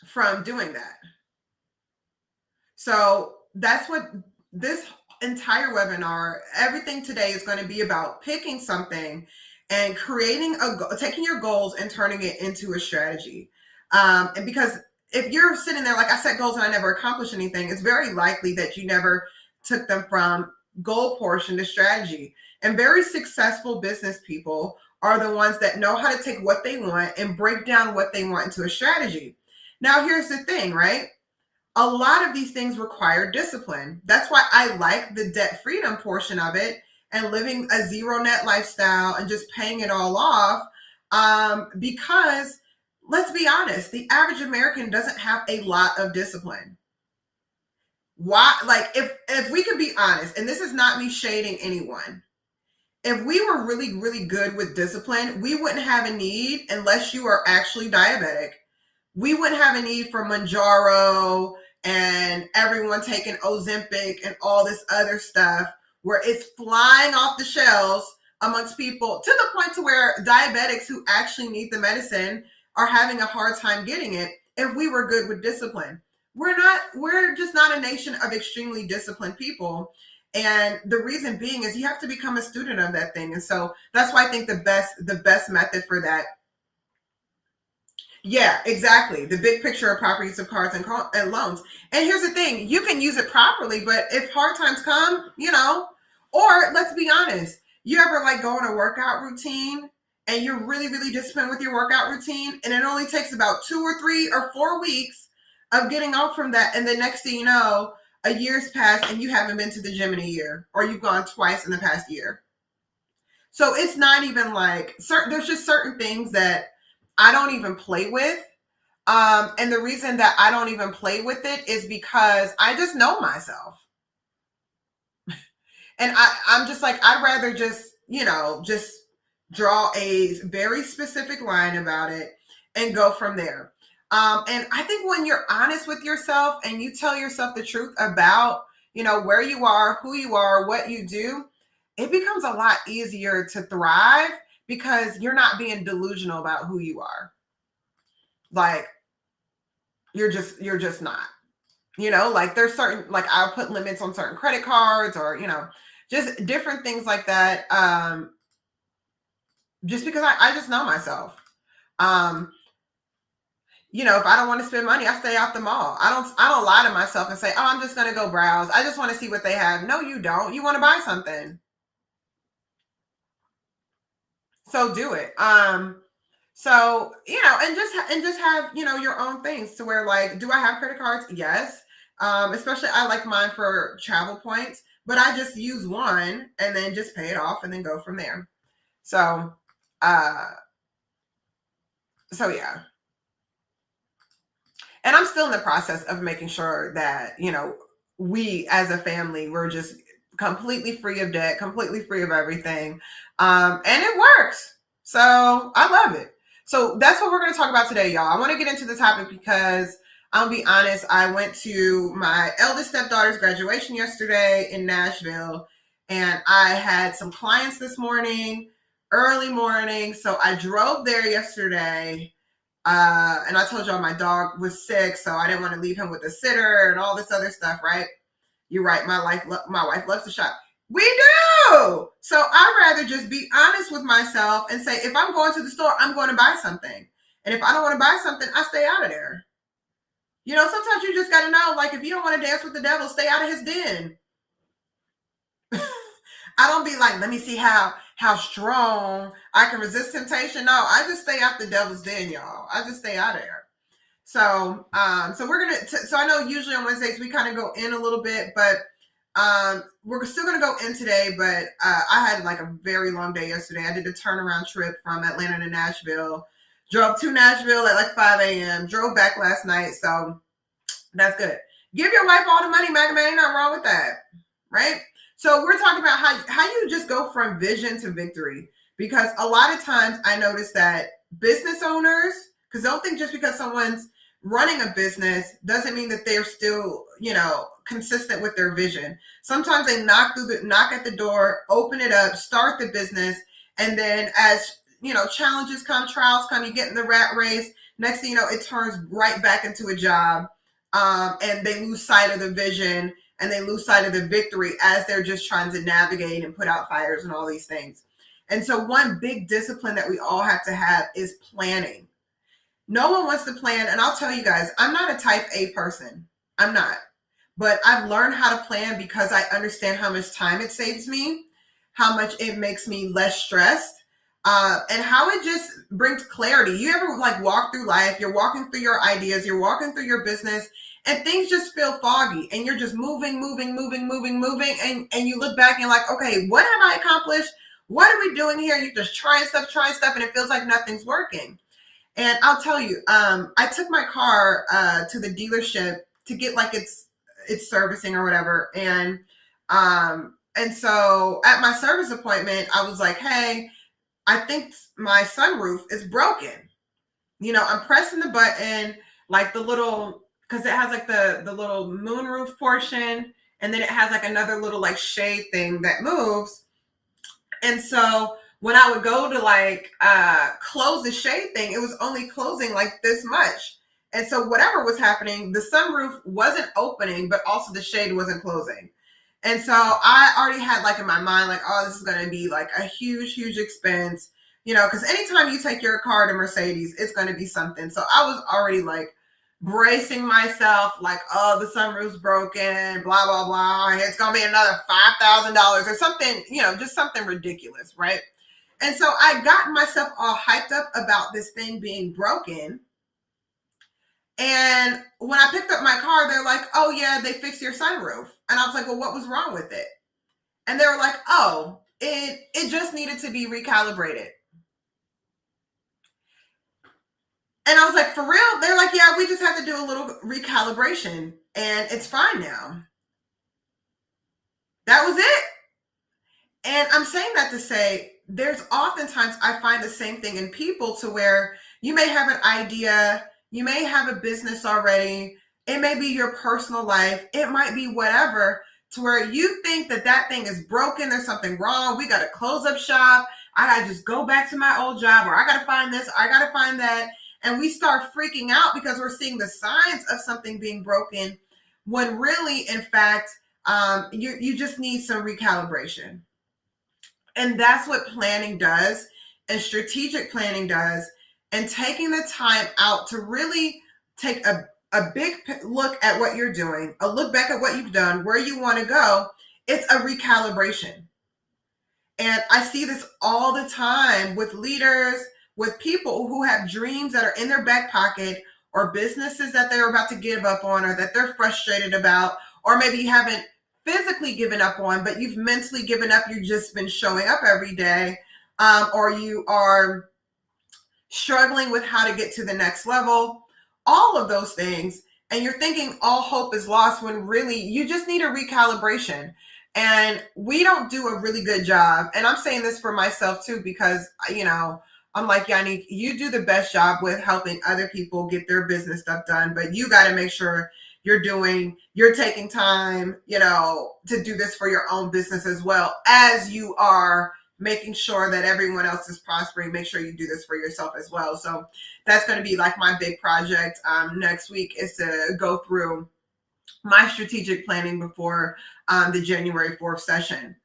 from doing that. So that's what this entire webinar, everything today is going to be about: picking something and creating taking your goals and turning it into a strategy. And because if you're sitting there like, I set goals and I never accomplished anything, it's very likely that you never took them from goal portion to strategy. And very successful business people are the ones that know how to take what they want and break down what they want into a strategy. Now, here's the thing, right? A lot of these things require discipline. That's why I like the debt freedom portion of it and living a zero net lifestyle and just paying it all off. Because let's be honest, the average American doesn't have a lot of discipline. Why? Like, if we could be honest, and this is not me shading anyone, if we were really, really good with discipline, we wouldn't have a need, unless you are actually diabetic, we wouldn't have a need for Manjaro and everyone taking Ozempic and all this other stuff where it's flying off the shelves amongst people, to the point to where diabetics who actually need the medicine are having a hard time getting it. If we were good with discipline, we're just not a nation of extremely disciplined people. And the reason being is you have to become a student of that thing. And so that's why I think the best method for that. Yeah, exactly. The big picture of properties of cards and loans. And here's the thing, you can use it properly, but if hard times come, or let's be honest, you ever like go on a workout routine and you're really, really disciplined with your workout routine, and it only takes about 2 or 3 or 4 weeks of getting off from that. And the next thing you know, a year's passed and you haven't been to the gym in a year, or you've gone twice in the past year. So it's not even like there's just certain things that I don't even play with. And the reason that I don't even play with it is because I just know myself. And I'm just like, I'd rather just draw a very specific line about it and go from there. And I think when you're honest with yourself and you tell yourself the truth about, where you are, who you are, what you do, it becomes a lot easier to thrive because you're not being delusional about who you are. Like, you're just not, like there's certain, like I'll put limits on certain credit cards or, just different things like that. Just because I just know myself. If I don't want to spend money, I stay out the mall. I don't lie to myself and say, oh, I'm just going to go browse. I just want to see what they have. No, you don't. You want to buy something. So do it. So, and just have, your own things to where, like, do I have credit cards? Yes. Especially I like mine for travel points, but I just use one and then just pay it off and then go from there. So, yeah. And I'm still in the process of making sure that, we as a family, we're just completely free of debt, completely free of everything. And it works. So I love it. So that's what we're going to talk about today, y'all. I want to get into the topic because I'll be honest, I went to my eldest stepdaughter's graduation yesterday in Nashville, and I had some clients this morning, early morning. So I drove there yesterday. And I told y'all my dog was sick, so I didn't want to leave him with a sitter and all this other stuff, right? You're right. My wife loves to shop. We do. So I'd rather just be honest with myself and say, if I'm going to the store, I'm going to buy something. And if I don't want to buy something, I stay out of there. Sometimes you just got to know, like, if you don't want to dance with the devil, stay out of his den. I don't be like, let me see how strong I can resist temptation. No, I just stay out the devil's den, y'all. I just stay out of there. So, so we're going to, so I know usually on Wednesdays we kind of go in a little bit, but we're still going to go in today, but I had like a very long day yesterday. I did a turnaround trip from Atlanta to Nashville, drove to Nashville at like 5 a.m., drove back last night. So that's good. Give your wife all the money, Magma. Ain't nothing wrong with that, right? So we're talking about how you just go from vision to victory, because a lot of times I notice that business owners, because don't think just because someone's running a business doesn't mean that they're still, consistent with their vision. Sometimes they knock at the door, open it up, start the business. And then as, challenges come, trials come, you get in the rat race, Next thing you know, it turns right back into a job, and they lose sight of the vision and they lose sight of the victory as they're just trying to navigate and put out fires and all these things. And so, one big discipline that we all have to have is planning. No one wants to plan. And I'll tell you guys, I'm not a type A person. I'm not. But I've learned how to plan because I understand how much time it saves me, how much it makes me less stressed, and how it just brings clarity. You ever like walk through life, you're walking through your ideas, you're walking through your business, and things just feel foggy and you're just moving. And you look back and you're like, okay, what have I accomplished? What are we doing here? You're just trying stuff, and it feels like nothing's working. And I'll tell you, I took my car to the dealership to get like its servicing or whatever. And so at my service appointment, I was like, hey, I think my sunroof is broken. I'm pressing the button, like the little, because it has like the little moonroof portion, and then it has like another little like shade thing that moves. And so when I would go to like close the shade thing, it was only closing like this much. And so whatever was happening, the sunroof wasn't opening, but also the shade wasn't closing. And so I already had like in my mind, like, oh, this is going to be like a huge expense, because anytime you take your car to Mercedes, it's going to be something. So I was already like bracing myself, like, oh, the sunroof's broken, blah, blah, blah. It's going to be another $5,000 or something, just something ridiculous, right? And so I got myself all hyped up about this thing being broken. And when I picked up my car, they're like, oh, yeah, they fixed your sunroof. And I was like, well, what was wrong with it? And they were like, oh, it just needed to be recalibrated. And I was like, for real? They're like, yeah, we just have to do a little recalibration and it's fine now. That was it. And I'm saying that to say there's oftentimes I find the same thing in people, to where you may have an idea, you may have a business already, it may be your personal life, it might be whatever, to where you think that thing is broken, there's something wrong, we got to close up shop, I got to just go back to my old job, or I got to find this, I got to find that. And we start freaking out because we're seeing the signs of something being broken, when really, in fact, you just need some recalibration. And that's what planning does, and strategic planning does, and taking the time out to really take a big look at what you're doing, a look back at what you've done, where you want to go. It's a recalibration. And I see this all the time with leaders, with people who have dreams that are in their back pocket, or businesses that they're about to give up on, or that they're frustrated about, or maybe you haven't physically given up on, but you've mentally given up. You've just been showing up every day, or you are struggling with how to get to the next level, all of those things. And you're thinking all hope is lost, when really you just need a recalibration. And we don't do a really good job. And I'm saying this for myself too, because, I'm like, Yanik, you do the best job with helping other people get their business stuff done, but you got to make sure you're taking time, to do this for your own business, as well as you are making sure that everyone else is prospering. Make sure you do this for yourself as well. So that's going to be like my big project next week, is to go through my strategic planning before the January 4th session.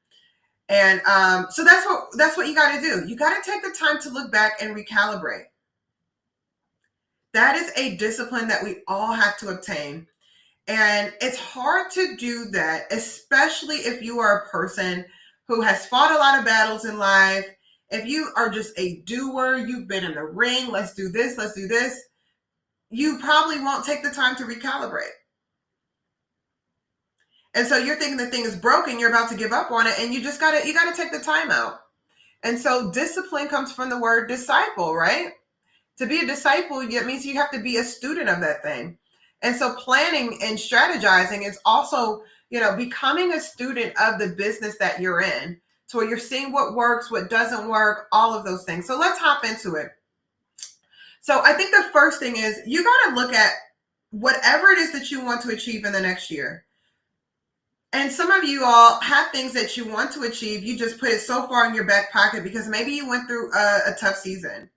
And so that's what you got to do. You got to take the time to look back and recalibrate. That is a discipline that we all have to obtain. And it's hard to do that, especially if you are a person who has fought a lot of battles in life. If you are just a doer, you've been in the ring, let's do this, you probably won't take the time to recalibrate. And so you're thinking the thing is broken, you're about to give up on it, and you got to take the time out. And so discipline comes from the word disciple, right? To be a disciple, it means you have to be a student of that thing. And so planning and strategizing is also, becoming a student of the business that you're in, to where you're seeing what works, what doesn't work, all of those things. So let's hop into it. So I think the first thing is you got to look at whatever it is that you want to achieve in the next year. And some of you all have things that you want to achieve. You just put it so far in your back pocket because maybe you went through a tough season,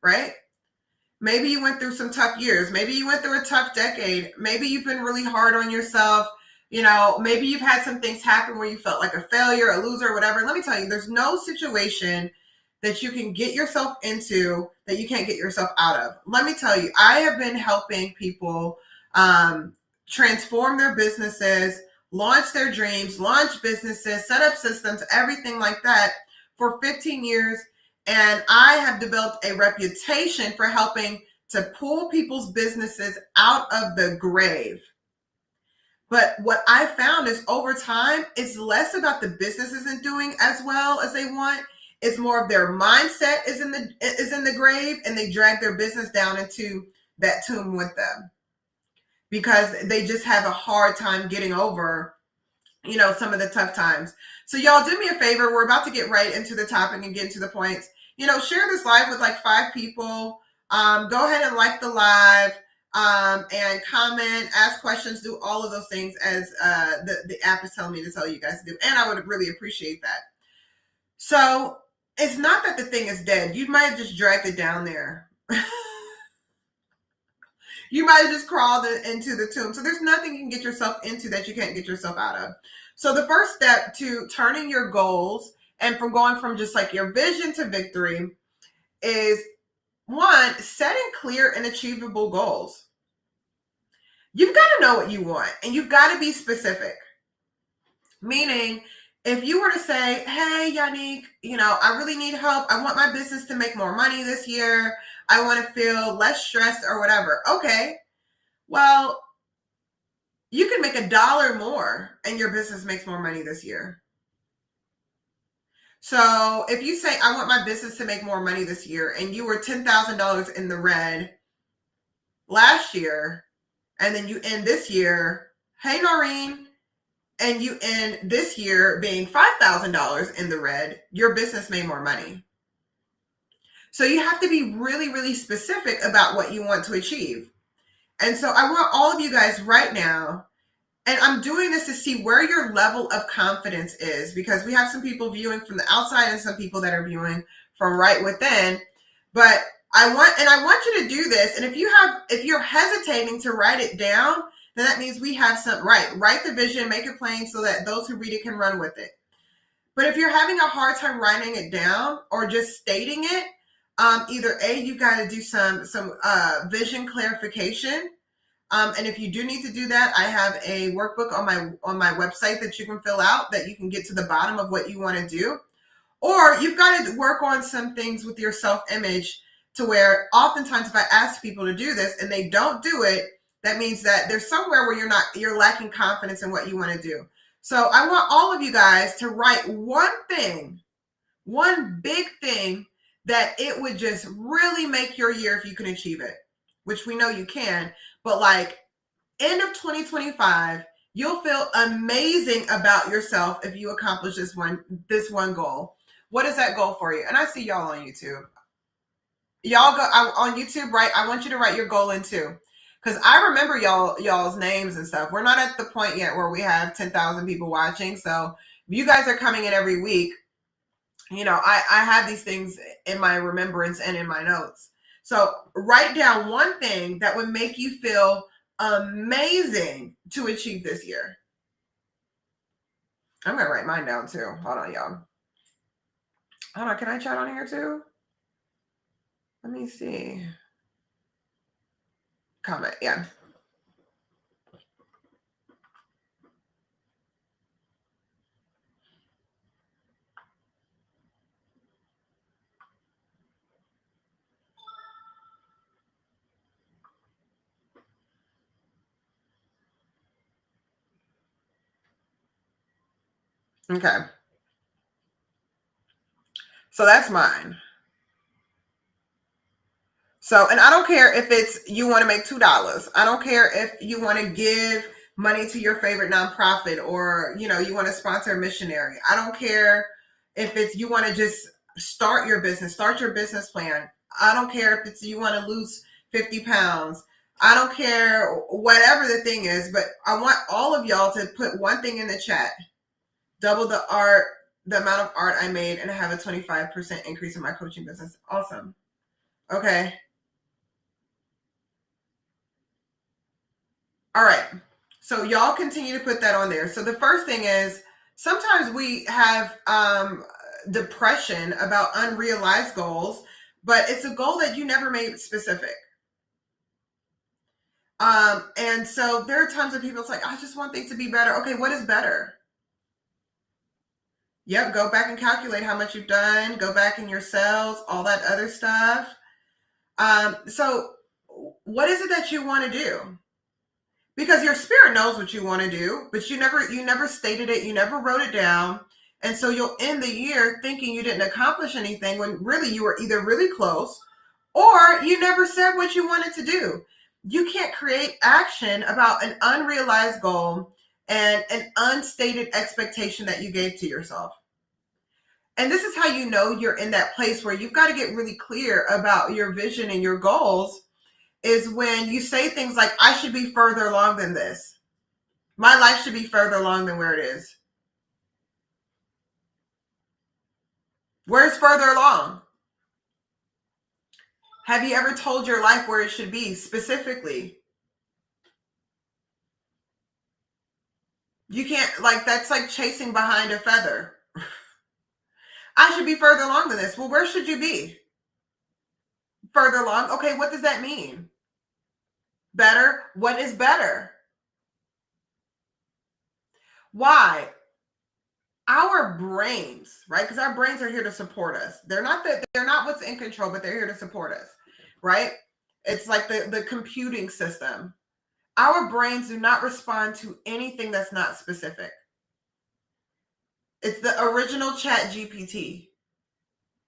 right? Maybe you went through some tough years. Maybe you went through a tough decade. Maybe you've been really hard on yourself. Maybe you've had some things happen where you felt like a failure, a loser, whatever. Let me tell you, there's no situation that you can get yourself into that you can't get yourself out of. Let me tell you, I have been helping people transform their businesses, launch their dreams, launch businesses, set up systems, everything like that for 15 years. And I have developed a reputation for helping to pull people's businesses out of the grave. But what I found is over time, it's less about the business isn't doing as well as they want. It's more of their mindset is in the grave, and they drag their business down into that tomb with them because they just have a hard time getting over, some of the tough times. So y'all do me a favor. We're about to get right into the topic and get into the points. Share this live with like 5 people. Go ahead and like the live. And comment, ask questions, do all of those things as the app is telling me to tell you guys to do. And I would really appreciate that. So it's not that the thing is dead. You might have just dragged it down there. You might have just crawled into the tomb. So there's nothing you can get yourself into that you can't get yourself out of. So the first step to turning your goals and from going from just like your vision to victory is 1, setting clear and achievable goals. You've got to know what you want and you've got to be specific. Meaning, if you were to say, hey, Yanik, I really need help. I want my business to make more money this year. I want to feel less stressed or whatever. Okay, well, you can make $1 more and your business makes more money this year. So if you say, I want my business to make more money this year, and you were $10,000 in the red last year, and then you end this year, hey, Noreen, and you end this year being $5,000 in the red, your business made more money. So you have to be really, really specific about what you want to achieve. And so I want all of you guys right now, and I'm doing this to see where your level of confidence is, because we have some people viewing from the outside and some people that are viewing from right within. But I want you to do this. And if you're hesitating to write it down, then that means we have some, write the vision, make it plain so that those who read it can run with it. But if you're having a hard time writing it down or just stating it, either A, you got to do some vision clarification. And if you do need to do that, I have a workbook on my website that you can fill out that you can get to the bottom of what you want to do. Or you've got to work on some things with your self-image to where oftentimes if I ask people to do this and they don't do it, that means that there's somewhere where you're lacking confidence in what you want to do. So I want all of you guys to write one big thing that it would just really make your year if you can achieve it, which we know you can. But like end of 2025, you'll feel amazing about yourself if you accomplish this one goal. What is that goal for you? And I see y'all on YouTube. Y'all go on YouTube, right? I want you to write your goal in too. Because I remember y'all's names and stuff. We're not at the point yet where we have 10,000 people watching. So if you guys are coming in every week, I have these things in my remembrance and in my notes. So write down one thing that would make you feel amazing to achieve this year. I'm going to write mine down too. Hold on, y'all. Hold on. Can I chat on here too? Let me see. Comment. Yeah. Okay. So that's mine. So, and I don't care if it's you want to make $2. I don't care if you want to give money to your favorite nonprofit or, you want to sponsor a missionary. I don't care if it's you want to just start your business plan. I don't care if it's you want to lose 50 pounds. I don't care whatever the thing is, but I want all of y'all to put one thing in the chat. Double the amount of art I made and have a 25% increase in my coaching business. Awesome. Okay. All right. So y'all continue to put that on there. So the first thing is sometimes we have depression about unrealized goals, but it's a goal that you never made specific. And so there are times when people it's like, I just want things to be better. Okay, what is better? Yep, go back and calculate how much you've done, go back in your cells, all that other stuff. So what is it that you want to do? Because your spirit knows what you want to do, but you never stated it, you never wrote it down. And so you'll end the year thinking you didn't accomplish anything when really you were either really close or you never said what you wanted to do. You can't create action about an unrealized goal and an unstated expectation that you gave to yourself. And this is how you know you're in that place where you've got to get really clear about your vision and your goals is when you say things like, I should be further along than this. My life should be further along than where it is. Where's further along? Have you ever told your life where it should be specifically? You can't, like, that's like chasing behind a feather. I should be further along than this. Well, where should you be? Further along. Okay, what does that mean? Better. What is better? Why? Our brains, right? Because our brains are here to support us. They're not what's in control, but they're here to support us, right? It's like the computing system. Our brains do not respond to anything that's not specific. It's the original Chat GPT.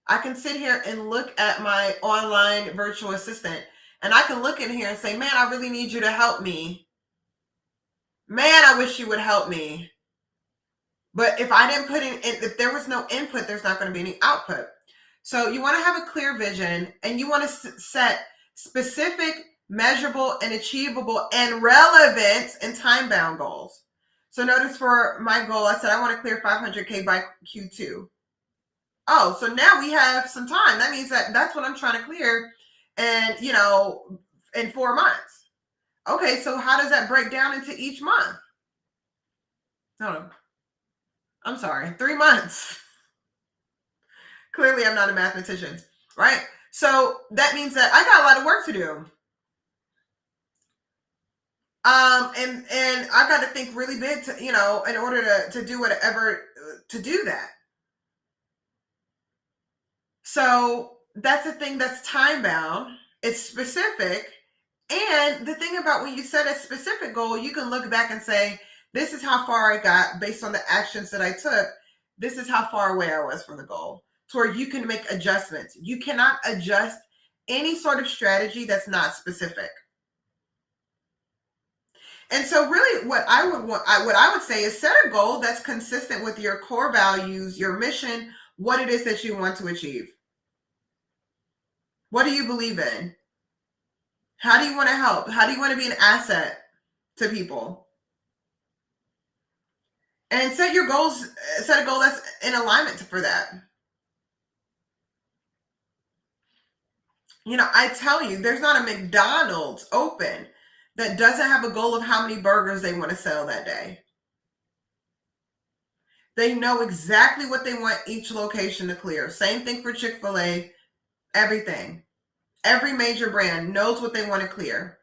I can sit here and look at my online virtual assistant and I can look in here and say, man, I really need you to help me. Man, I wish you would help me. But if I didn't put in, if there was no input, there's not going to be any output. So you want to have a clear vision and you want to set specific, measurable, and achievable and relevant and time-bound goals. So notice for my goal, I said I want to clear 500K by Q2. Oh, so now we have some time. That means that's what I'm trying to clear and, in 4 months. Okay, so how does that break down into each month? No, I'm sorry, 3 months. Clearly, I'm not a mathematician, right? So that means that I got a lot of work to do. And I got to think really big to, in order to do whatever to do that. So that's the thing that's time bound. It's specific. And the thing about when you set a specific goal, you can look back and say, this is how far I got based on the actions that I took. This is how far away I was from the goal. To where you can make adjustments. You cannot adjust any sort of strategy that's not specific. And so really what I would say is set a goal that's consistent with your core values, your mission, what it is that you want to achieve. What do you believe in? How do you want to help? How do you want to be an asset to people? And set a goal that's in alignment for that. I tell you, there's not a McDonald's open that doesn't have a goal of how many burgers they want to sell that day. They know exactly what they want each location to clear. Same thing for Chick-fil-A, everything. Every major brand knows what they want to clear.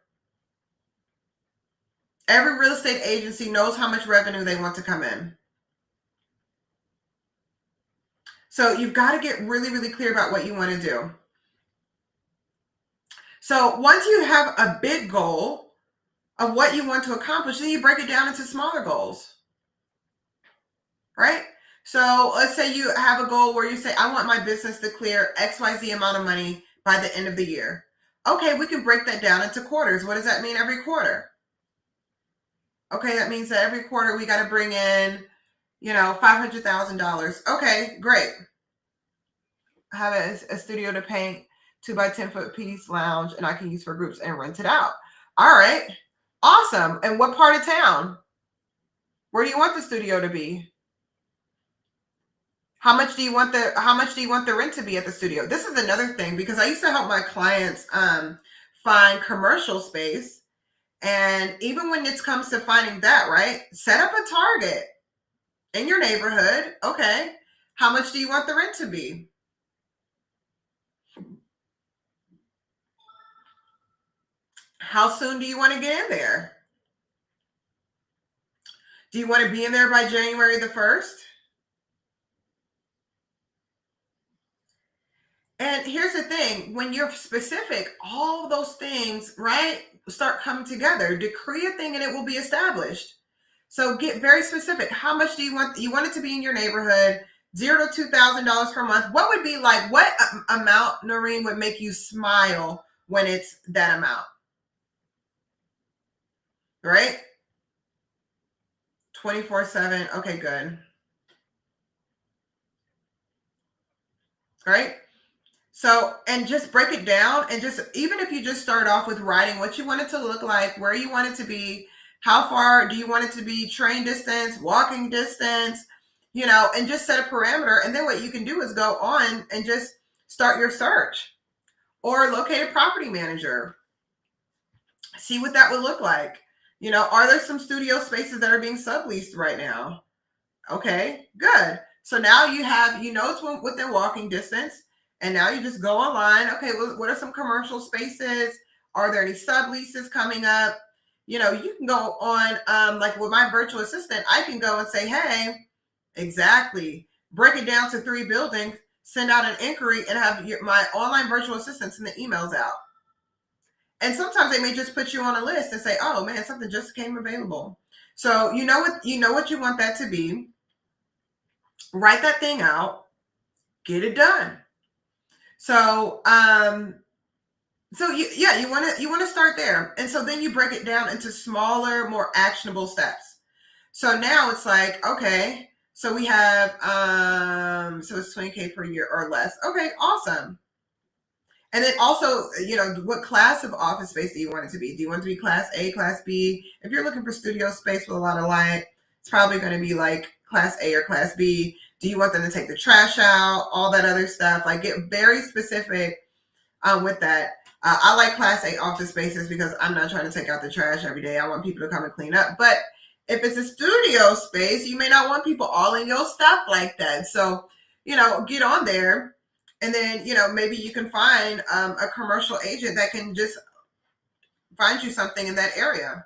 Every real estate agency knows how much revenue they want to come in. So you've got to get really, really clear about what you want to do. So once you have a big goal of what you want to accomplish, then you break it down into smaller goals, right? So let's say you have a goal where you say, I want my business to clear XYZ amount of money by the end of the year. Okay, we can break that down into quarters. What does that mean every quarter? Okay, that means that every quarter we got to bring in, $500,000. Okay, great. I have a studio to paint, 2 by 10 foot piece lounge, and I can use for groups and rent it out. All right, awesome. And what part of town? Where do you want the studio to be? How much do you want the rent to be at the studio? This is another thing because I used to help my clients find commercial space. And even when it comes to finding that, right? Set up a target in your neighborhood. Okay. How much do you want the rent to be? How soon do you want to get in there? Do you want to be in there by January the 1st? And here's the thing, when you're specific, all those things, right, start coming together. Decree a thing and it will be established. So get very specific. How much do you want? You want it to be in your neighborhood, $0 to $2,000 per month. What would be like, what amount, Noreen, would make you smile when it's that amount? Right? 24/7. Okay, good. Right? So, and just break it down, and just, even if you just start off with writing what you want it to look like, where you want it to be, how far do you want it to be, train distance, walking distance, and just set a parameter. And then what you can do is go on and just start your search, or locate a property manager, see what that would look like. Are there some studio spaces that are being subleased right now? Okay, good. So now it's within walking distance, and now you just go online. Okay, what are some commercial spaces? Are there any subleases coming up? You can go on, like with my virtual assistant, I can go and say, hey, exactly, break it down to 3 buildings, send out an inquiry, and have my online virtual assistant send the emails out. And sometimes they may just put you on a list and say, oh man, something just came available. So what you want that to be. Write that thing out, get it done. So you want to start there. And so then you break it down into smaller, more actionable steps. So now it's like, okay, so we have so it's 20K per year or less. Okay, awesome. And then also, what class of office space do you want it to be? Do you want it to be class A, class B? If you're looking for studio space with a lot of light, it's probably going to be like class A or class B. Do you want them to take the trash out? All that other stuff. Like, get very specific with that. I like class A office spaces because I'm not trying to take out the trash every day. I want people to come and clean up. But if it's a studio space, you may not want people all in your stuff like that. So, get on there. And then, maybe you can find a commercial agent that can just find you something in that area.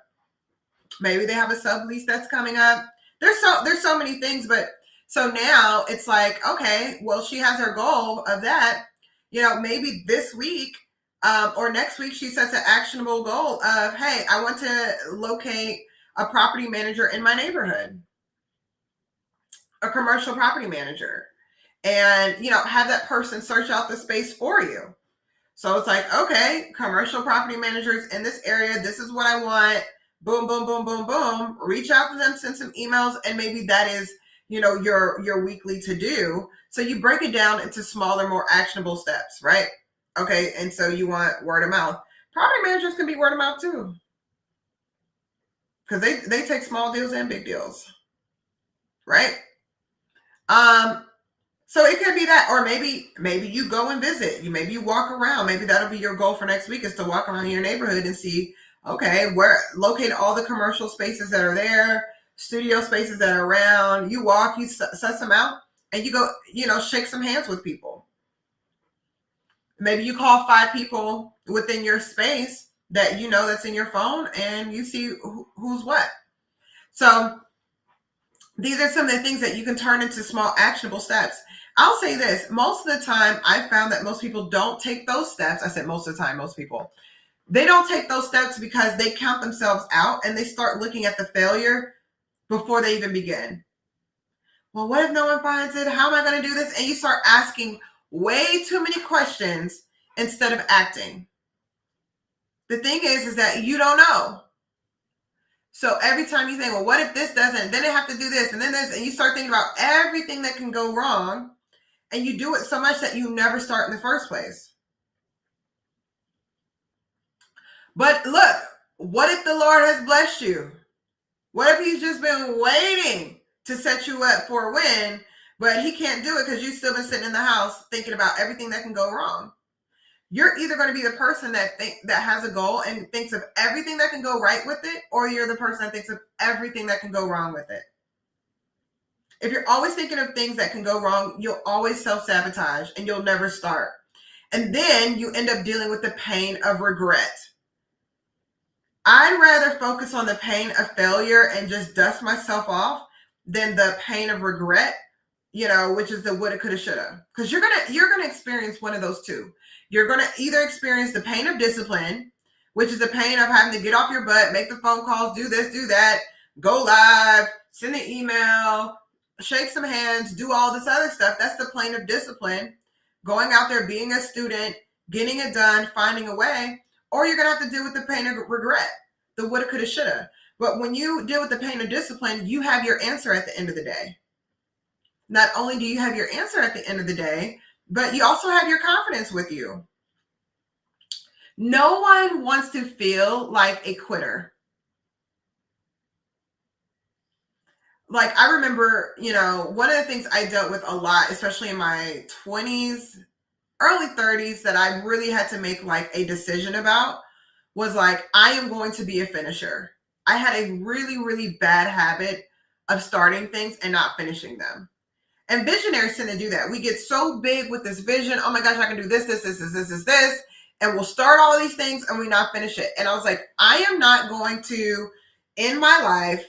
Maybe they have a sublease that's coming up. There's so many things, but so now it's like, okay, well, she has her goal of that. Maybe this week or next week she sets an actionable goal of, hey, I want to locate a property manager in my neighborhood, a commercial property manager, and have that person search out the space for you. So it's like, okay, commercial property managers in this area, this is what I want. Boom, boom, boom, boom, boom. Reach out to them, send some emails, and maybe that is, your weekly to do. So you break it down into smaller, more actionable steps, right? Okay, and so you want word of mouth. Property managers can be word of mouth too, because they take small deals and big deals, right? So it could be that, or maybe you go and visit. Maybe you walk around. Maybe that'll be your goal for next week, is to walk around your neighborhood and see, okay, where locate all the commercial spaces that are there, studio spaces that are around. You walk, you suss them out, and you go, shake some hands with people. Maybe you call 5 people within your space that that's in your phone, and you see who's what. So these are some of the things that you can turn into small actionable steps. I'll say this, most of the time I found that most people don't take those steps. I said most of the time, most people, they don't take those steps because they count themselves out and they start looking at the failure before they even begin. Well, what if no one finds it? How am I going to do this? And you start asking way too many questions instead of acting. The thing is that you don't know. So every time you think, well, what if this doesn't? Then they have to do this and then this, and you start thinking about everything that can go wrong, and you do it so much that you never start in the first place. But look, what if the Lord has blessed you? What if he's just been waiting to set you up for a win, but he can't do it because you've still been sitting in the house thinking about everything that can go wrong? You're either going to be the person that has a goal and thinks of everything that can go right with it, or you're the person that thinks of everything that can go wrong with it. If you're always thinking of things that can go wrong, you'll always self-sabotage and you'll never start. And then you end up dealing with the pain of regret. I'd rather focus on the pain of failure and just dust myself off than the pain of regret, which is the woulda, coulda, shoulda. Because you're gonna experience one of those two. You're gonna either experience the pain of discipline, which is the pain of having to get off your butt, make the phone calls, do this, do that, go live, send an email, shake some hands, do all this other stuff. That's the pain of discipline. Going out there, being a student, getting it done, finding a way. Or you're gonna have to deal with the pain of regret, the woulda, coulda, shoulda. But when you deal with the pain of discipline, you have your answer at the end of the day. Not only do you have your answer at the end of the day, but you also have your confidence with you. No one wants to feel like a quitter. Like, I remember, one of the things I dealt with a lot, especially in my 20s, early 30s, that I really had to make like a decision about was like, I am going to be a finisher. I had a really, really bad habit of starting things and not finishing them. And visionaries tend to do that. We get so big with this vision. Oh my gosh, I can do this, this, this, this, this, this, this. And we'll start all of these things and we not finish it. And I was like, I am not going to end my life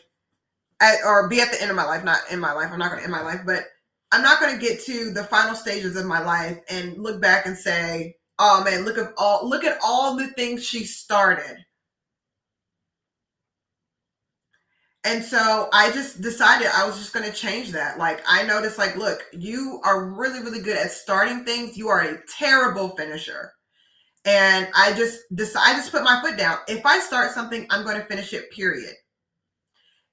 or be at the end of my life, not in my life. I'm not going to end my life, but I'm not going to get to the final stages of my life and look back and say, oh man, look at all the things she started. And so I just decided I was just going to change that. Like, I noticed, like, look, you are really, really good at starting things. You are a terrible finisher. And I just put my foot down. If I start something, I'm going to finish it, period.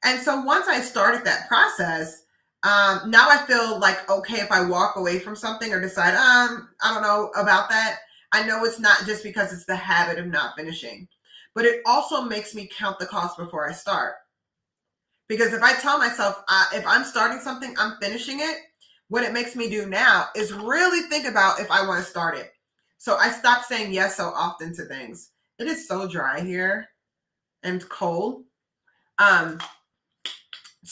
And so once I started that process, now I feel like, okay, if I walk away from something or decide, I don't know about that, I know it's not just because it's the habit of not finishing, but it also makes me count the cost before I start. Because if I tell myself, if I'm starting something, I'm finishing it, what it makes me do now is really think about if I want to start it. So I stopped saying yes so often to things. It is so dry here and cold. So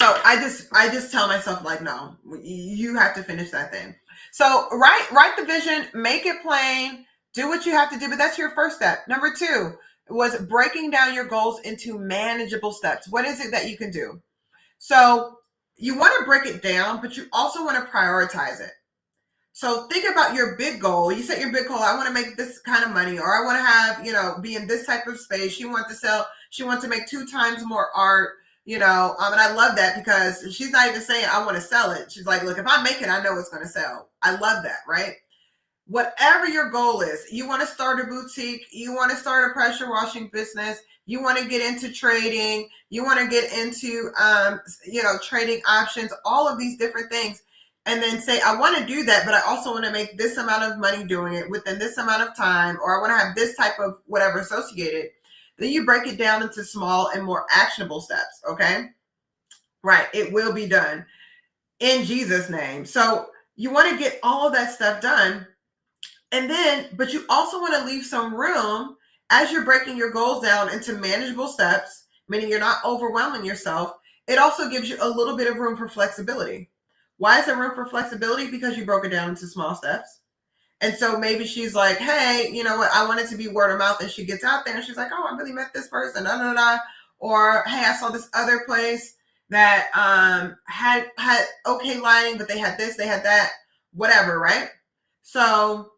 I just tell myself, like, no, you have to finish that thing. So write the vision, make it plain, do what you have to do. But that's your first step. Number 2 was breaking down your goals into manageable steps. What is it that you can do? So you want to break it down, but you also want to prioritize it. So think about your big goal. You set your big goal. I want to make this kind of money, or I want to have, be in this type of space. She wants to make 2 times more art, and I love that because she's not even saying I want to sell it. She's like, look, if I make it, I know it's going to sell. I love that, right? Whatever your goal is, you want to start a boutique, you want to start a pressure washing business, you want to get into trading, you want to get into, trading options, all of these different things. And then say, I want to do that, but I also want to make this amount of money doing it within this amount of time, or I want to have this type of whatever associated. Then you break it down into small and more actionable steps. Okay. Right. It will be done in Jesus' name. So you want to get all of that stuff done. And then, but you also want to leave some room as you're breaking your goals down into manageable steps, meaning you're not overwhelming yourself. It also gives you a little bit of room for flexibility. Why is there room for flexibility? Because you broke it down into small steps. And so maybe she's like, hey, you know what? I want it to be word of mouth. And she gets out there and she's like, oh, I really met this person. Da, da, da. Or, hey, I saw this other place that had okay lighting, but they had this, they had that, whatever, right? So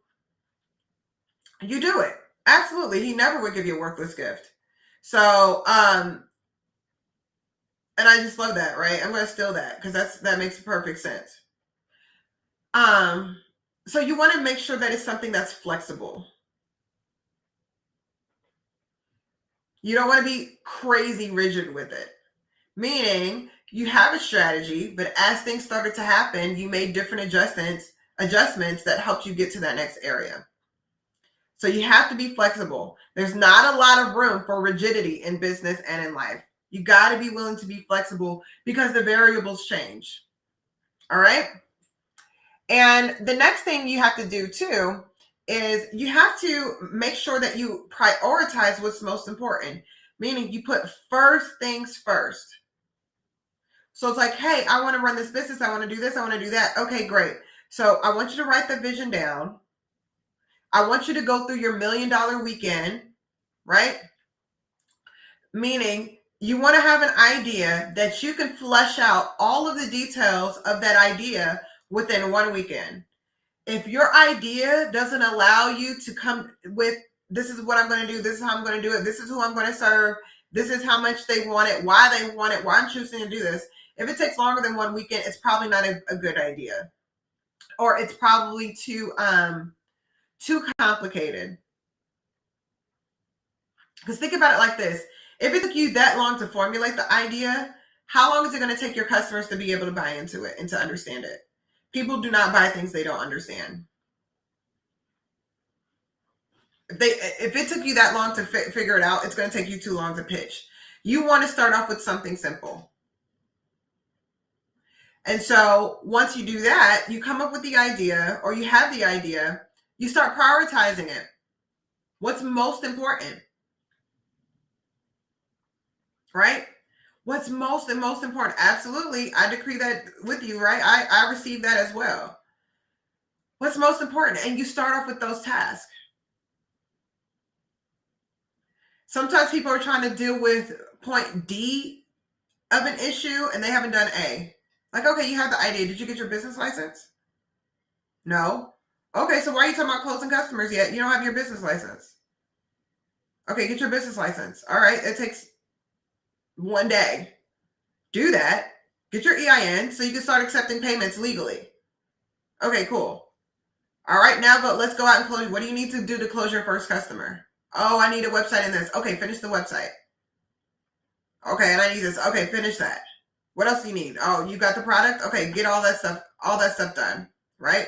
you do it. Absolutely. He never would give you a worthless gift. So, and I just love that, right? I'm going to steal that because that makes perfect sense. So you want to make sure that it's something that's flexible. You don't want to be crazy rigid with it. Meaning you have a strategy, but as things started to happen, you made different adjustments that helped you get to that next area. So you have to be flexible. There's not a lot of room for rigidity in business and in life. You got to be willing to be flexible because the variables change. All right. And the next thing you have to do too is you have to make sure that you prioritize what's most important, meaning you put first things first. So it's like, hey, I want to run this business. I want to do this. I want to do that. Okay, great. So I want you to write the vision down. I want you to go through your $1 million weekend, right? Meaning you want to have an idea that you can flesh out all of the details of that idea within one weekend. If your idea doesn't allow you to come with, this is what I'm going to do, this is how I'm going to do it, this is who I'm going to serve, this is how much they want it, why I'm choosing to do this. If it takes longer than one weekend, it's probably not a good idea, or it's probably too complicated. Because think about it like this: if it took you that long to formulate the idea, how long is it going to take your customers to be able to buy into it and to understand it? People do not buy things they don't understand. If it took you that long to figure it out, it's going to take you too long to pitch. You want to start off with something simple. And so once you do that, you come up with the idea, or you have the idea, you start prioritizing it. What's most important? Right? What's most important? Absolutely. I decree that with you, right? I receive that as well. What's most important? And you start off with those tasks. Sometimes people are trying to deal with point D of an issue and they haven't done A. Like, okay, you have the idea. Did you get your business license? No. Okay, so why are you talking about closing customers yet? You don't have your business license. Okay, get your business license. All right, it takes one day. Do that. Get your EIN so you can start accepting payments legally. Okay, cool. All right, now let's go out and close. What do you need to do to close your first customer? Oh, I need a website in this. Okay, finish the website. Okay, and I need this. Okay, finish that. What else do you need? Oh, you got the product? Okay, get all that stuff done, right?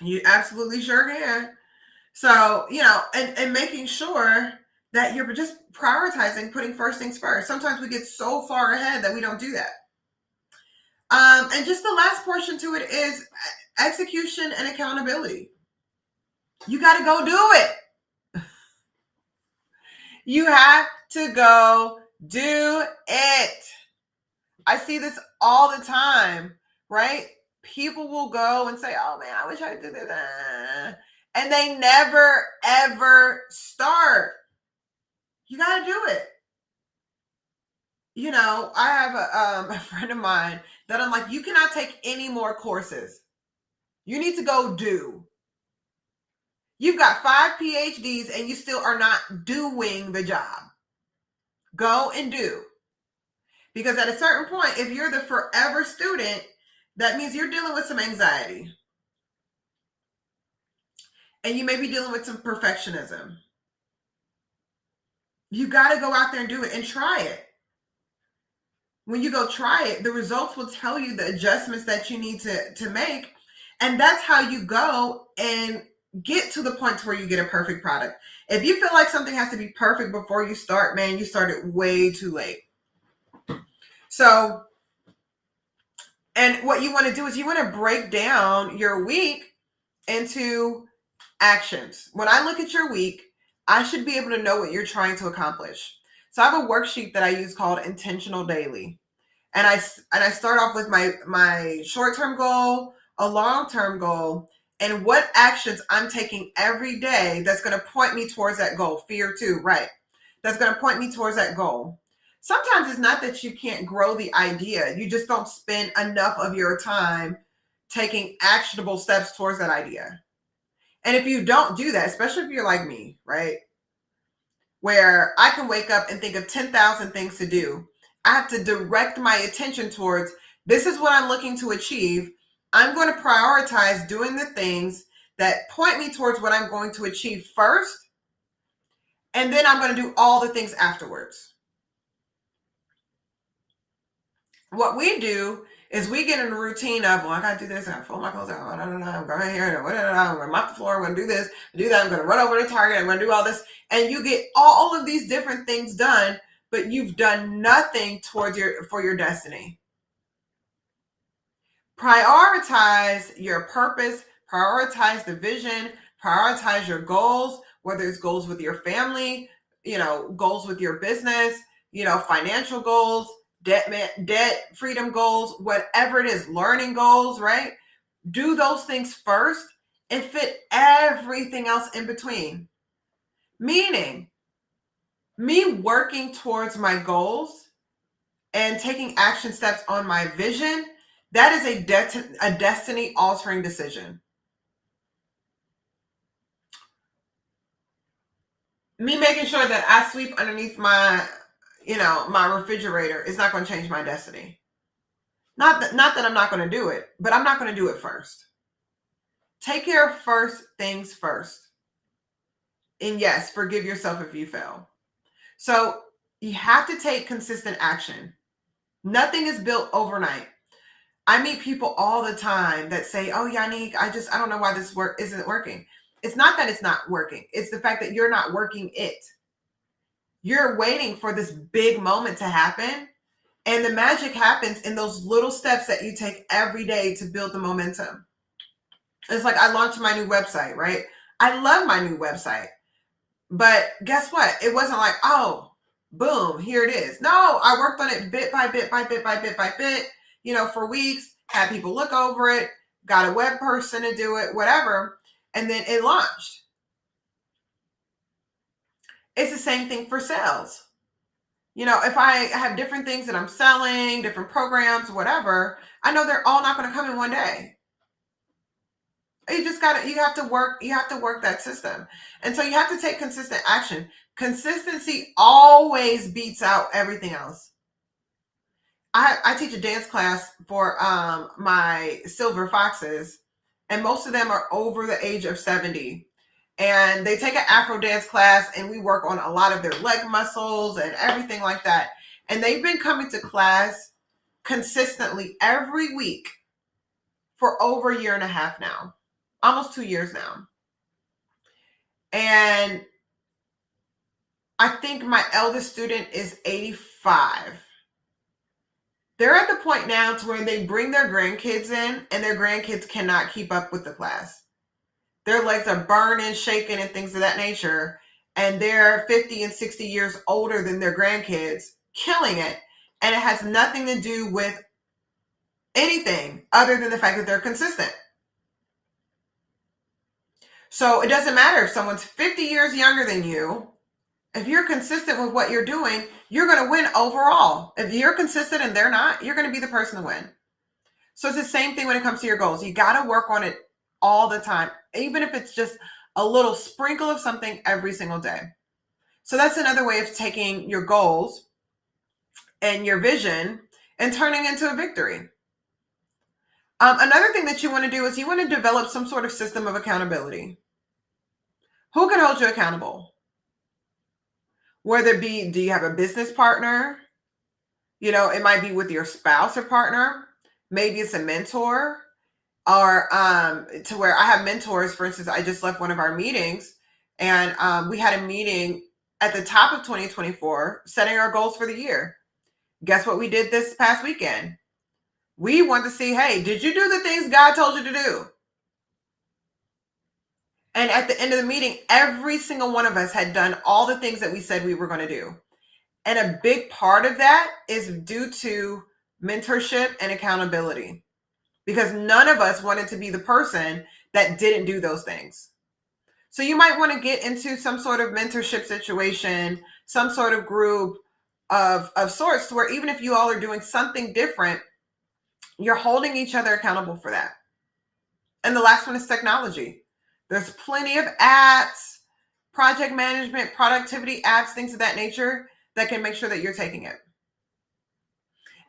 You absolutely sure can. So, and making sure that you're just prioritizing, putting first things first. Sometimes we get so far ahead that we don't do that. And just the last portion to it is execution and accountability. You got to go do it. You have to go do it. I see this all the time, right? People will go and say, oh man, I wish I did this. And they never, ever start. You got to do it. I have a friend of mine that I'm like, you cannot take any more courses. You need to go do. You've got 5 PhDs and you still are not doing the job. Go and do. Because at a certain point, if you're the forever student, that means you're dealing with some anxiety. And you may be dealing with some perfectionism. You got to go out there and do it and try it. When you go try it, the results will tell you the adjustments that you need to make. And that's how you go and get to the point to where you get a perfect product. If you feel like something has to be perfect before you start, man, you started way too late. So, and what you want to do is you want to break down your week into actions. When I look at your week, I should be able to know what you're trying to accomplish. So I have a worksheet that I use called Intentional Daily. And I start off with my short-term goal, a long-term goal, and what actions I'm taking every day that's going to point me towards that goal. Fear too, right? That's going to point me towards that goal. Sometimes it's not that you can't grow the idea. You just don't spend enough of your time taking actionable steps towards that idea. And if you don't do that, especially if you're like me, right? Where I can wake up and think of 10,000 things to do. I have to direct my attention towards, this is what I'm looking to achieve. I'm going to prioritize doing the things that point me towards what I'm going to achieve first. And then I'm going to do all the things afterwards. What we do is we get in a routine of, well, I got to do this. I got to fold my clothes out. I'm going here. I'm going to mop the floor. I'm going to do this, do that. I'm going to run over to Target. I'm going to do all this. And you get all of these different things done, but you've done nothing towards for your destiny. Prioritize your purpose. Prioritize the vision, prioritize your goals, whether it's goals with your family, goals with your business, financial goals, debt freedom goals, whatever it is, learning goals, right? Do those things first and fit everything else in between. Meaning, me working towards my goals and taking action steps on my vision, that is a destiny altering decision. Me making sure that I sweep underneath my refrigerator is not going to change my destiny. Not that I'm not going to do it, but I'm not going to do it first. Take care of first things first. And yes, forgive yourself if you fail. So you have to take consistent action. Nothing is built overnight. I meet people all the time that say, "Oh, Yanik, I don't know why this work isn't working." It's not that it's not working. It's the fact that you're not working it. You're waiting for this big moment to happen. And the magic happens in those little steps that you take every day to build the momentum. It's like I launched my new website, right? I love my new website. But guess what? It wasn't like, oh, boom, here it is. No, I worked on it bit by bit by bit by bit by bit, for weeks, had people look over it, got a web person to do it, whatever. And then it launched. It's the same thing for sales. If I have different things that I'm selling, different programs, whatever, I know they're all not going to come in one day. You have to work that system. And so you have to take consistent action. Consistency always beats out everything else. I teach a dance class for my silver foxes, and most of them are over the age of 70. And they take an Afro dance class, and we work on a lot of their leg muscles and everything like that. And they've been coming to class consistently every week for over a year and a half now, almost 2 years now. And I think my eldest student is 85. They're at the point now to where they bring their grandkids in, and their grandkids cannot keep up with the class. Their legs are burning, shaking, and things of that nature. And they're 50 and 60 years older than their grandkids, killing it. And it has nothing to do with anything other than the fact that they're consistent. So it doesn't matter if someone's 50 years younger than you. If you're consistent with what you're doing, you're going to win overall. If you're consistent and they're not, you're going to be the person to win. So it's the same thing when it comes to your goals. You got to work on it all the time, even if it's just a little sprinkle of something every single day. So that's another way of taking your goals and your vision and turning into a victory. Another thing that you want to do is you want to develop some sort of system of accountability. Who can hold you accountable? Whether it be, do you have a business partner? It might be with your spouse or partner. Maybe it's a mentor, or to where I have mentors. For instance, I just left one of our meetings, and we had a meeting at the top of 2024, setting our goals for the year. Guess what we did this past weekend? We want to see, hey, did you do the things God told you to do? And at the end of the meeting, every single one of us had done all the things that we said we were going to do. And a big part of that is due to mentorship and accountability, because none of us wanted to be the person that didn't do those things. So you might want to get into some sort of mentorship situation, some sort of group of sorts, where even if you all are doing something different, you're holding each other accountable for that. And the last one is technology. There's plenty of apps, project management, productivity apps, things of that nature that can make sure that you're taking it.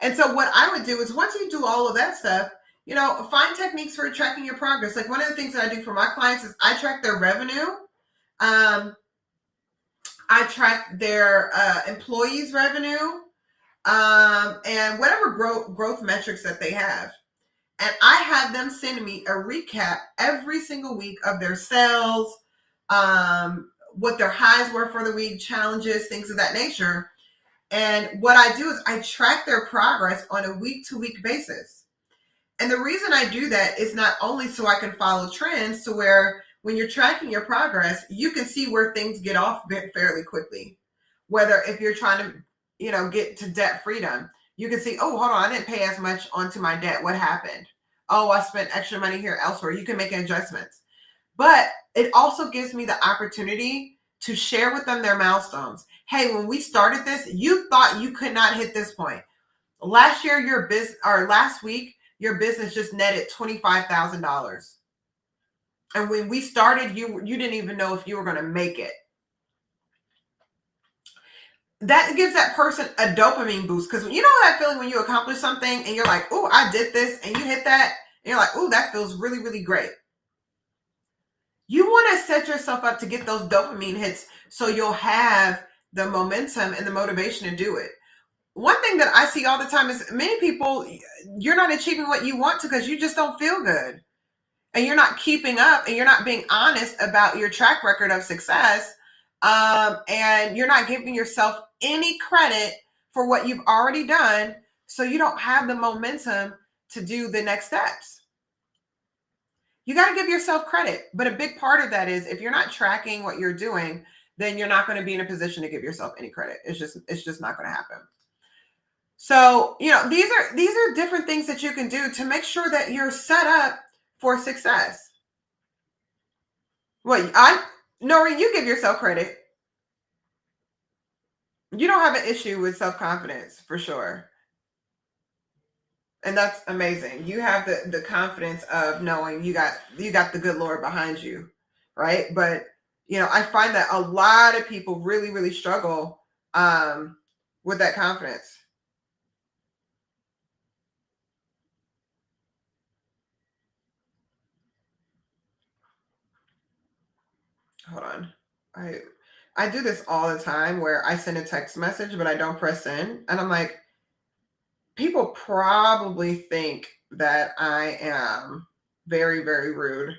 And so what I would do is, once you do all of that stuff, find techniques for tracking your progress. Like, one of the things that I do for my clients is I track their revenue. I track their employees' revenue, and whatever growth metrics that they have. And I have them send me a recap every single week of their sales, what their highs were for the week, challenges, things of that nature. And what I do is I track their progress on a week-to-week basis. And the reason I do that is not only so I can follow trends to where when you're tracking your progress, you can see where things get off fairly quickly. Whether if you're trying to, get to debt freedom, you can see, oh, hold on, I didn't pay as much onto my debt. What happened? Oh, I spent extra money here elsewhere. You can make adjustments. But it also gives me the opportunity to share with them their milestones. Hey, when we started this, you thought you could not hit this point. Last year, last week, your business just netted $25,000. And when we started, you didn't even know if you were going to make it. That gives that person a dopamine boost, because you know that feeling when you accomplish something and you're like, oh, I did this, and you hit that, and you're like, oh, that feels really, really great. You want to set yourself up to get those dopamine hits so you'll have the momentum and the motivation to do it. One thing that I see all the time is many people, you're not achieving what you want to because you just don't feel good. And you're not keeping up, and you're not being honest about your track record of success. And you're not giving yourself any credit for what you've already done. So you don't have the momentum to do the next steps. You got to give yourself credit. But a big part of that is if you're not tracking what you're doing, then you're not going to be in a position to give yourself any credit. It's just not going to happen. So, these are different things that you can do to make sure that you're set up for success. Well, Nori, you give yourself credit. You don't have an issue with self-confidence for sure. And that's amazing. You have the confidence of knowing you got the good Lord behind you, right? But I find that a lot of people really, really struggle with that confidence. Hold on. I do this all the time where I send a text message, but I don't press send. And I'm like, people probably think that I am very, very rude,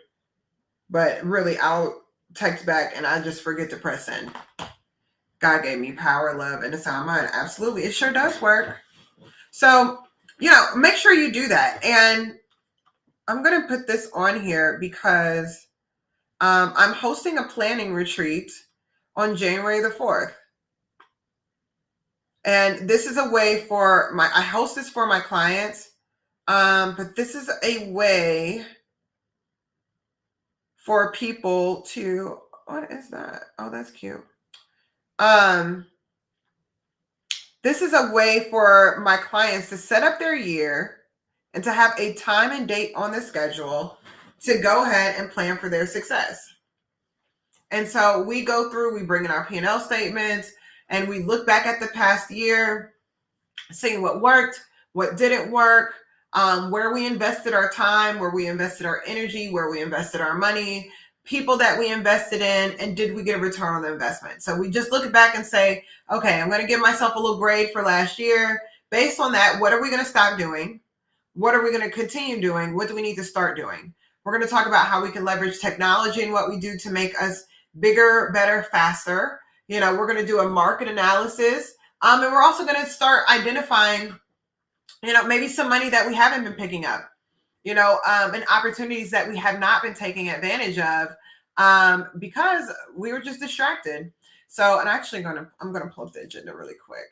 but really I'll text back and I just forget to press send. God gave me power, love, and a sound mind. Absolutely. It sure does work. So, make sure you do that. And I'm going to put this on here because I'm hosting a planning retreat on January the 4th. And this is a way for I host this for my clients. But this is a way for people to, what is that? Oh, that's cute. This is a way for my clients to set up their year and to have a time and date on the schedule to go ahead and plan for their success. And so we go through, we bring in our P&L statements, and we look back at the past year, seeing what worked, what didn't work, where we invested our time, where we invested our energy, where we invested our money, people that we invested in, and did we get a return on the investment? So we just look back and say, okay, I'm going to give myself a little grade for last year. Based on that, what are we going to stop doing? What are we going to continue doing? What do we need to start doing? We're going to talk about how we can leverage technology and what we do to make us bigger, better, faster. We're going to do a market analysis. And we're also going to start identifying, maybe some money that we haven't been picking up, and opportunities that we have not been taking advantage of because we were just distracted. So, and I'm going to pull up the agenda really quick.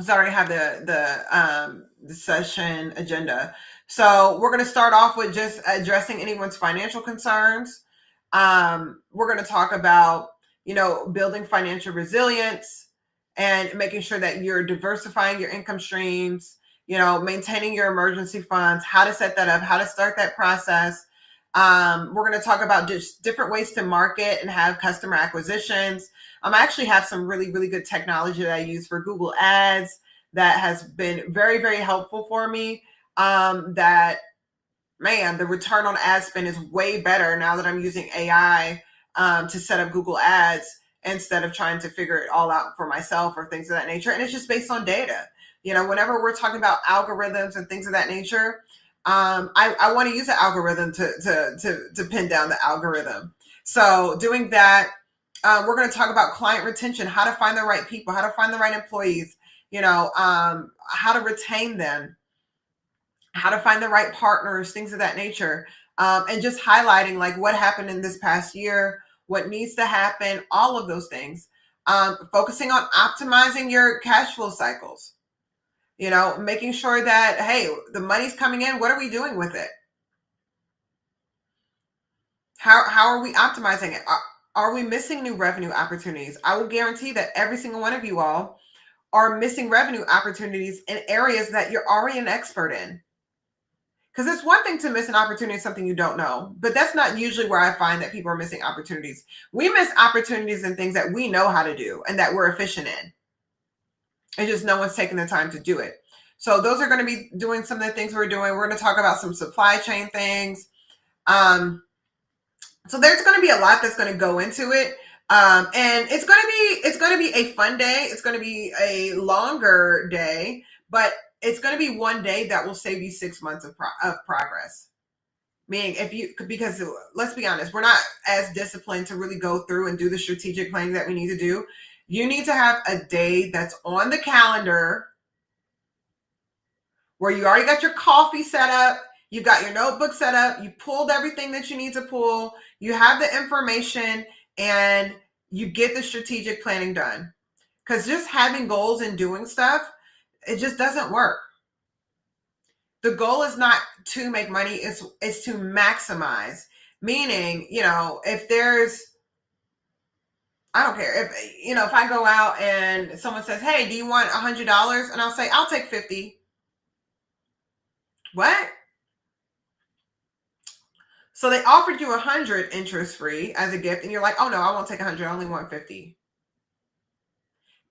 Sorry, I have the session agenda. So we're going to start off with just addressing anyone's financial concerns. We're going to talk about, building financial resilience and making sure that you're diversifying your income streams, maintaining your emergency funds, how to set that up, how to start that process. We're going to talk about just different ways to market and have customer acquisitions. I actually have some really, really good technology that I use for Google Ads that has been very, very helpful for me. The return on ad spend is way better now that I'm using AI to set up Google Ads instead of trying to figure it all out for myself or things of that nature. And it's just based on data. Whenever we're talking about algorithms and things of that nature, I want to use an algorithm to pin down the algorithm. So doing that, we're going to talk about client retention, how to find the right people, how to find the right employees, how to retain them. how to find the right partners, things of that nature. And just highlighting like what happened in this past year, what needs to happen, all of those things. Focusing on optimizing your cash flow cycles, making sure that, hey, the money's coming in. What are we doing with it? How are we optimizing it? Are we missing new revenue opportunities? I will guarantee that every single one of you all are missing revenue opportunities in areas that you're already an expert in. Because it's one thing to miss an opportunity, something you don't know, but that's not usually where I find that people are missing opportunities. We miss opportunities in things that we know how to do and that we're efficient in. And just no one's taking the time to do it. So those are going to be doing some of the things we're doing. We're going to talk about some supply chain things. So there's going to be a lot that's going to go into it. And it's going to be a fun day. It's going to be a longer day, but it's going to be one day that will save you 6 months of progress. Meaning because let's be honest, we're not as disciplined to really go through and do the strategic planning that we need to do. You need to have a day that's on the calendar where you already got your coffee set up, you got your notebook set up, you pulled everything that you need to pull, you have the information, and you get the strategic planning done. Because just having goals and doing stuff, it just doesn't work. The goal is not to make money, it's to maximize. Meaning, if there's, I don't care if I go out and someone says, hey, do you want $100? And I'll say, I'll take 50. What? So they offered you 100 interest free as a gift, and you're like, oh no, I won't take 100. I only want 50.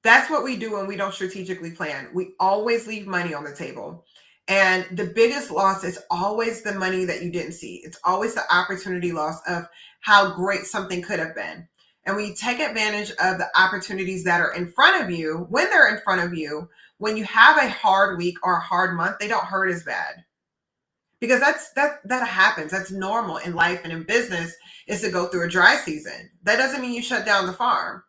That's what we do when we don't strategically plan. We always leave money on the table. And the biggest loss is always the money that you didn't see. It's always the opportunity loss of how great something could have been. And we take advantage of the opportunities that are in front of you when they're in front of you. When you have a hard week or a hard month, they don't hurt as bad. Because that happens. That's normal in life and in business, is to go through a dry season. That doesn't mean you shut down the farm.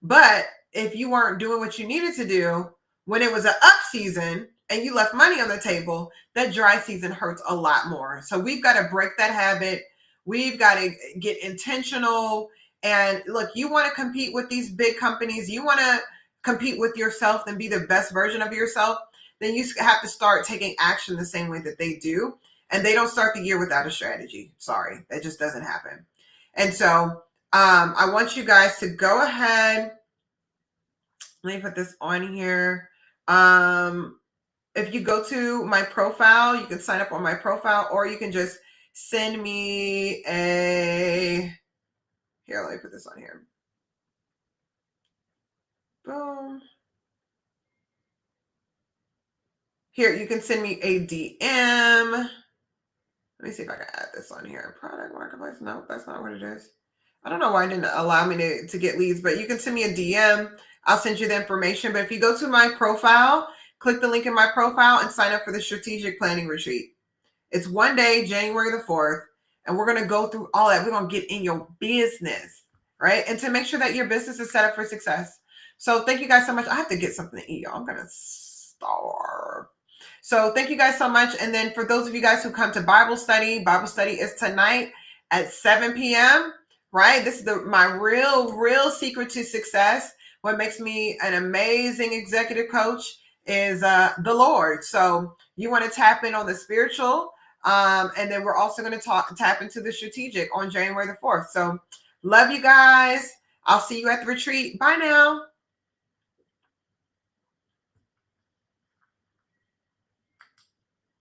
But if you weren't doing what you needed to do when it was an up season and you left money on the table, that dry season hurts a lot more. So we've got to break that habit. We've got to get intentional. And look, you want to compete with these big companies, you want to compete with yourself and be the best version of yourself, then you have to start taking action the same way that they do. And they don't start the year without a strategy. Sorry, that just doesn't happen. And so I want you guys to go ahead. Let me put this on here. If you go to my profile, you can sign up on my profile, or you can just send me here, let me put this on here. Boom. Here, you can send me a DM. Let me see if I can add this on here. Product marketplace. No, that's not what it is. I don't know why it didn't allow me to get leads, but you can send me a DM. I'll send you the information. But if you go to my profile, click the link in my profile and sign up for the strategic planning retreat. It's one day, January the 4th, and we're going to go through all that. We're going to get in your business, right? And to make sure that your business is set up for success. So thank you guys so much. I have to get something to eat, y'all. I'm going to starve. So thank you guys so much. And then for those of you guys who come to Bible study is tonight at 7 p.m., right? This is my real secret to success. What makes me an amazing executive coach is the Lord. So you want to tap in on the spiritual. And then we're also going to tap into the strategic on January the 4th. So love you guys. I'll see you at the retreat. Bye now.